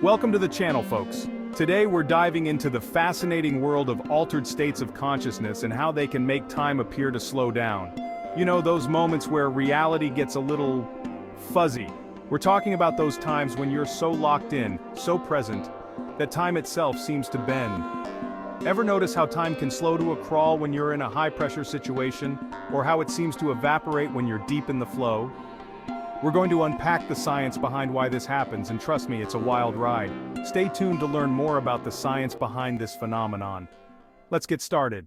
Welcome to the channel, folks. Today we're diving into the fascinating world of altered states of consciousness and how they can make time appear to slow down. You know, those moments where reality gets a little fuzzy. We're talking about those times when you're so locked in, so present, that time itself seems to bend. Ever notice how time can slow to a crawl when you're in a high-pressure situation, or how it seems to evaporate when you're deep in the flow? We're going to unpack the science behind why this happens, and trust me, it's a wild ride. Stay tuned to learn more about the science behind this phenomenon. Let's get started.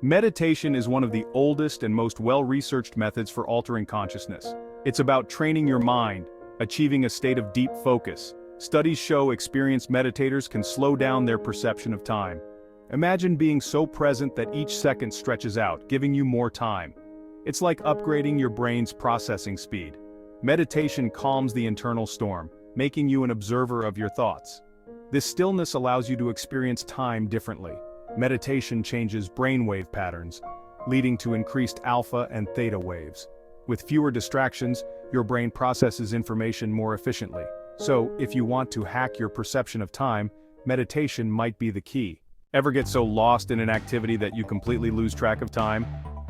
Meditation is one of the oldest and most well-researched methods for altering consciousness. It's about training your mind, achieving a state of deep focus. Studies show experienced meditators can slow down their perception of time. Imagine being so present that each second stretches out, giving you more time. It's like upgrading your brain's processing speed. Meditation calms the internal storm, making you an observer of your thoughts. This stillness allows you to experience time differently. Meditation changes brainwave patterns, leading to increased alpha and theta waves. With fewer distractions, your brain processes information more efficiently. So, if you want to hack your perception of time, meditation might be the key. Ever get so lost in an activity that you completely lose track of time?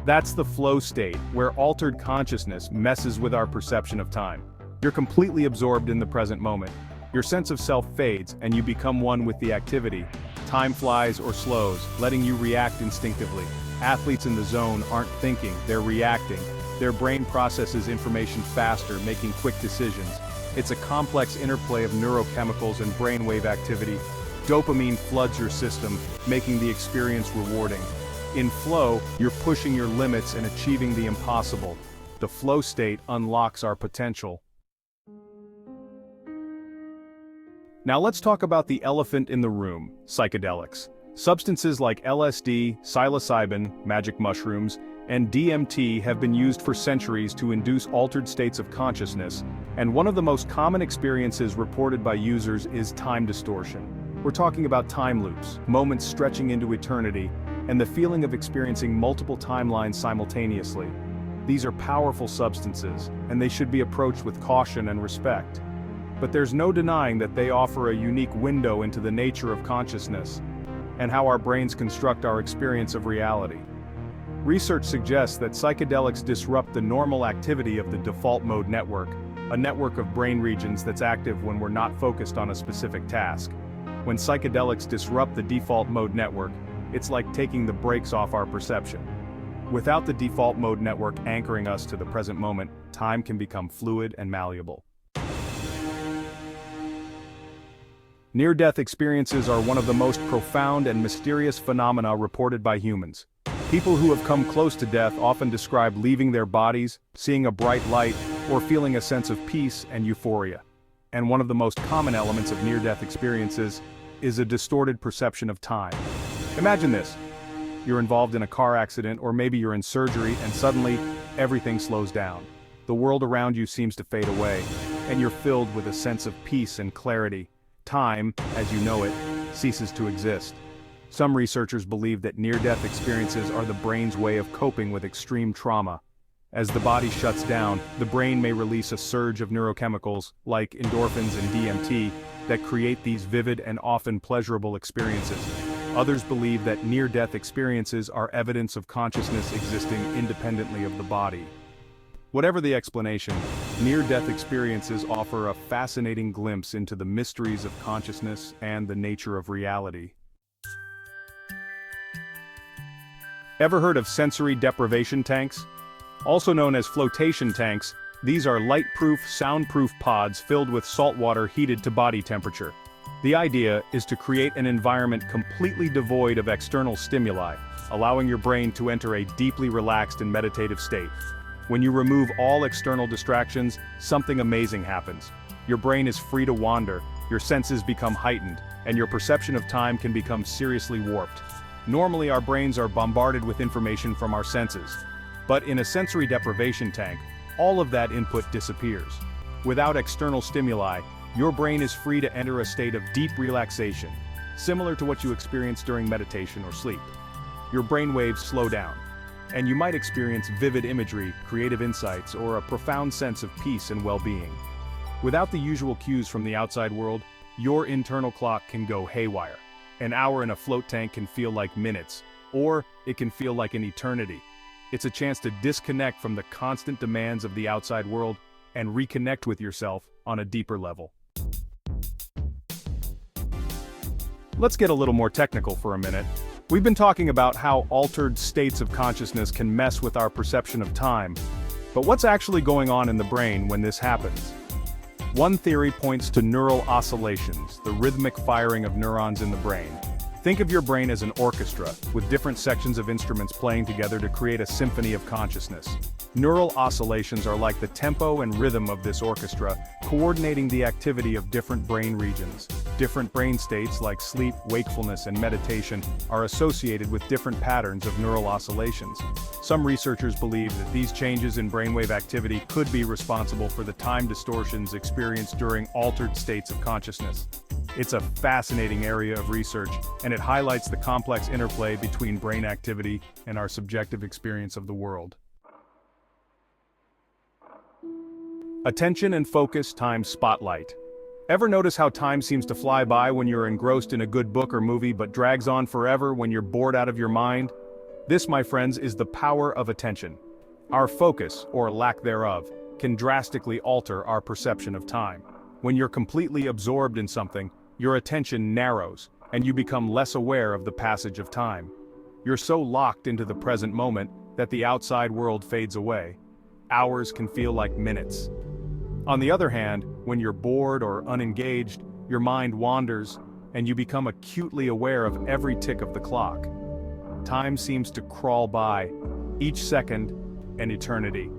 That's the flow state, where altered consciousness messes with our perception of time. You're completely absorbed in the present moment. Your sense of self fades, and you become one with the activity. Time flies or slows, letting you react instinctively. Athletes in the zone aren't thinking, they're reacting. Their brain processes information faster, making quick decisions. It's a complex interplay of neurochemicals and brainwave activity. Dopamine floods your system, making the experience rewarding. In flow, you're pushing your limits and achieving the impossible. The flow state unlocks our potential. Now let's talk about the elephant in the room, psychedelics. Substances like LSD, psilocybin, magic mushrooms, and DMT have been used for centuries to induce altered states of consciousness, and one of the most common experiences reported by users is time distortion. We're talking about time loops, moments stretching into eternity, and the feeling of experiencing multiple timelines simultaneously. These are powerful substances, and they should be approached with caution and respect. But there's no denying that they offer a unique window into the nature of consciousness, and how our brains construct our experience of reality. Research suggests that psychedelics disrupt the normal activity of the default mode network, a network of brain regions that's active when we're not focused on a specific task. When psychedelics disrupt the default mode network, it's like taking the brakes off our perception. Without the default mode network anchoring us to the present moment, time can become fluid and malleable. Near-death experiences are one of the most profound and mysterious phenomena reported by humans. People who have come close to death often describe leaving their bodies, seeing a bright light, or feeling a sense of peace and euphoria. And one of the most common elements of near-death experiences is a distorted perception of time. Imagine this. You're involved in a car accident, or maybe you're in surgery, and suddenly, everything slows down. The world around you seems to fade away, and you're filled with a sense of peace and clarity. Time, as you know it, ceases to exist. Some researchers believe that near-death experiences are the brain's way of coping with extreme trauma. As the body shuts down, the brain may release a surge of neurochemicals, like endorphins and DMT, that create these vivid and often pleasurable experiences. Others believe that near-death experiences are evidence of consciousness existing independently of the body. Whatever the explanation, near-death experiences offer a fascinating glimpse into the mysteries of consciousness and the nature of reality. Ever heard of sensory deprivation tanks? Also known as flotation tanks, these are light-proof, soundproof pods filled with salt water heated to body temperature. The idea is to create an environment completely devoid of external stimuli, allowing your brain to enter a deeply relaxed and meditative state. When you remove all external distractions, something amazing happens. Your brain is free to wander, your senses become heightened, and your perception of time can become seriously warped. Normally, our brains are bombarded with information from our senses. But in a sensory deprivation tank, all of that input disappears. Without external stimuli, your brain is free to enter a state of deep relaxation, similar to what you experience during meditation or sleep. Your brain waves slow down, and you might experience vivid imagery, creative insights, or a profound sense of peace and well-being. Without the usual cues from the outside world, your internal clock can go haywire. An hour in a float tank can feel like minutes, or it can feel like an eternity. It's a chance to disconnect from the constant demands of the outside world and reconnect with yourself on a deeper level. Let's get a little more technical for a minute. We've been talking about how altered states of consciousness can mess with our perception of time. But what's actually going on in the brain when this happens? One theory points to neural oscillations, the rhythmic firing of neurons in the brain. Think of your brain as an orchestra, with different sections of instruments playing together to create a symphony of consciousness. Neural oscillations are like the tempo and rhythm of this orchestra, coordinating the activity of different brain regions. Different brain states like sleep, wakefulness, and meditation are associated with different patterns of neural oscillations. Some researchers believe that these changes in brainwave activity could be responsible for the time distortions experienced during altered states of consciousness. It's a fascinating area of research, and it highlights the complex interplay between brain activity and our subjective experience of the world. Attention and focus times spotlight. Ever notice how time seems to fly by when you're engrossed in a good book or movie but drags on forever when you're bored out of your mind? This, my friends, is the power of attention. Our focus, or lack thereof, can drastically alter our perception of time. When you're completely absorbed in something, your attention narrows, and you become less aware of the passage of time. You're so locked into the present moment that the outside world fades away. Hours can feel like minutes. On the other hand, when you're bored or unengaged, your mind wanders, and you become acutely aware of every tick of the clock. Time seems to crawl by, each second an eternity.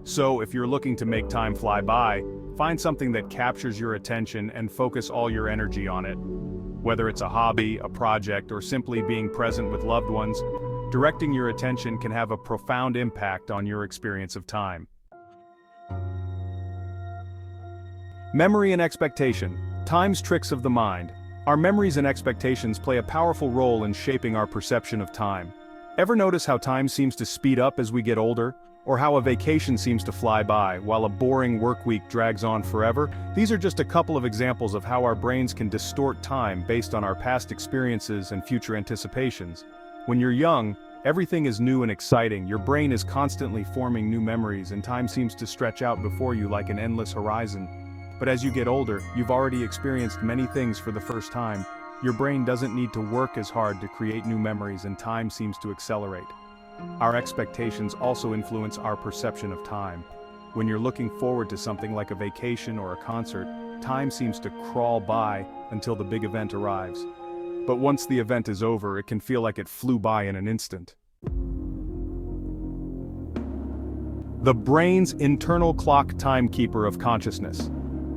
So if you're looking to make time fly by, find something that captures your attention and focus all your energy on it. Whether it's a hobby, a project, or simply being present with loved ones, directing your attention can have a profound impact on your experience of time. Memory and expectation, time's tricks of the mind. Our memories and expectations play a powerful role in shaping our perception of time. Ever notice how time seems to speed up as we get older? Or how a vacation seems to fly by, while a boring work week drags on forever? These are just a couple of examples of how our brains can distort time based on our past experiences and future anticipations. When you're young, everything is new and exciting, your brain is constantly forming new memories, and time seems to stretch out before you like an endless horizon. But as you get older, you've already experienced many things for the first time. Your brain doesn't need to work as hard to create new memories, and time seems to accelerate. Our expectations also influence our perception of time. When you're looking forward to something like a vacation or a concert, time seems to crawl by until the big event arrives. But once the event is over, it can feel like it flew by in an instant. The brain's internal clock timekeeper of consciousness.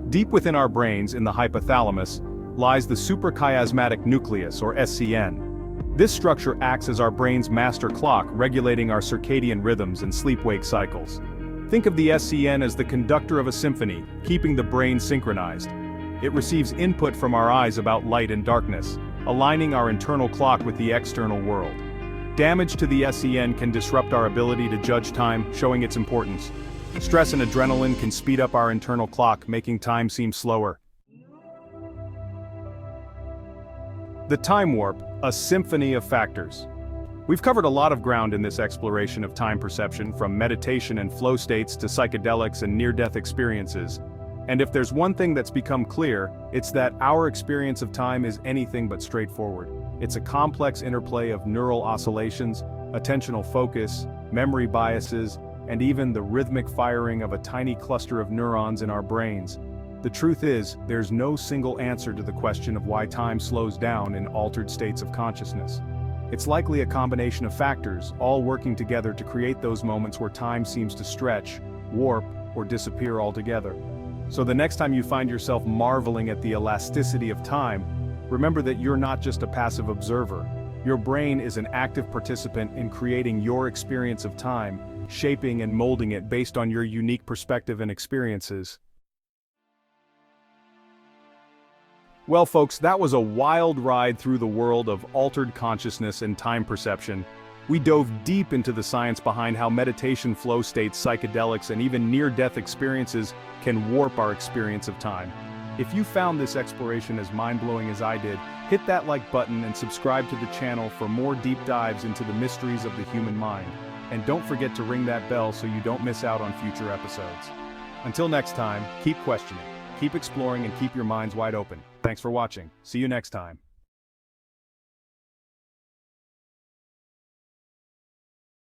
Deep within our brains, in the hypothalamus, lies the suprachiasmatic nucleus, or SCN. This structure acts as our brain's master clock, regulating our circadian rhythms and sleep-wake cycles. Think of the SCN as the conductor of a symphony, keeping the brain synchronized. It receives input from our eyes about light and darkness, aligning our internal clock with the external world. Damage to the SCN can disrupt our ability to judge time, showing its importance. Stress and adrenaline can speed up our internal clock, making time seem slower. The time warp, a symphony of factors. We've covered a lot of ground in this exploration of time perception, from meditation and flow states to psychedelics and near-death experiences. And if there's one thing that's become clear, it's that our experience of time is anything but straightforward. It's a complex interplay of neural oscillations, attentional focus, memory biases, and even the rhythmic firing of a tiny cluster of neurons in our brains. The truth is, there's no single answer to the question of why time slows down in altered states of consciousness. It's likely a combination of factors, all working together to create those moments where time seems to stretch, warp, or disappear altogether. So the next time you find yourself marveling at the elasticity of time, remember that you're not just a passive observer. Your brain is an active participant in creating your experience of time, shaping and molding it based on your unique perspective and experiences. Well folks, that was a wild ride through the world of altered consciousness and time perception. We dove deep into the science behind how meditation flow states, psychedelics, and even near-death experiences can warp our experience of time. If you found this exploration as mind-blowing as I did, hit that like button and subscribe to the channel for more deep dives into the mysteries of the human mind. And don't forget to ring that bell so you don't miss out on future episodes. Until next time, keep questioning, keep exploring, and keep your minds wide open. Thanks for watching. See you next time.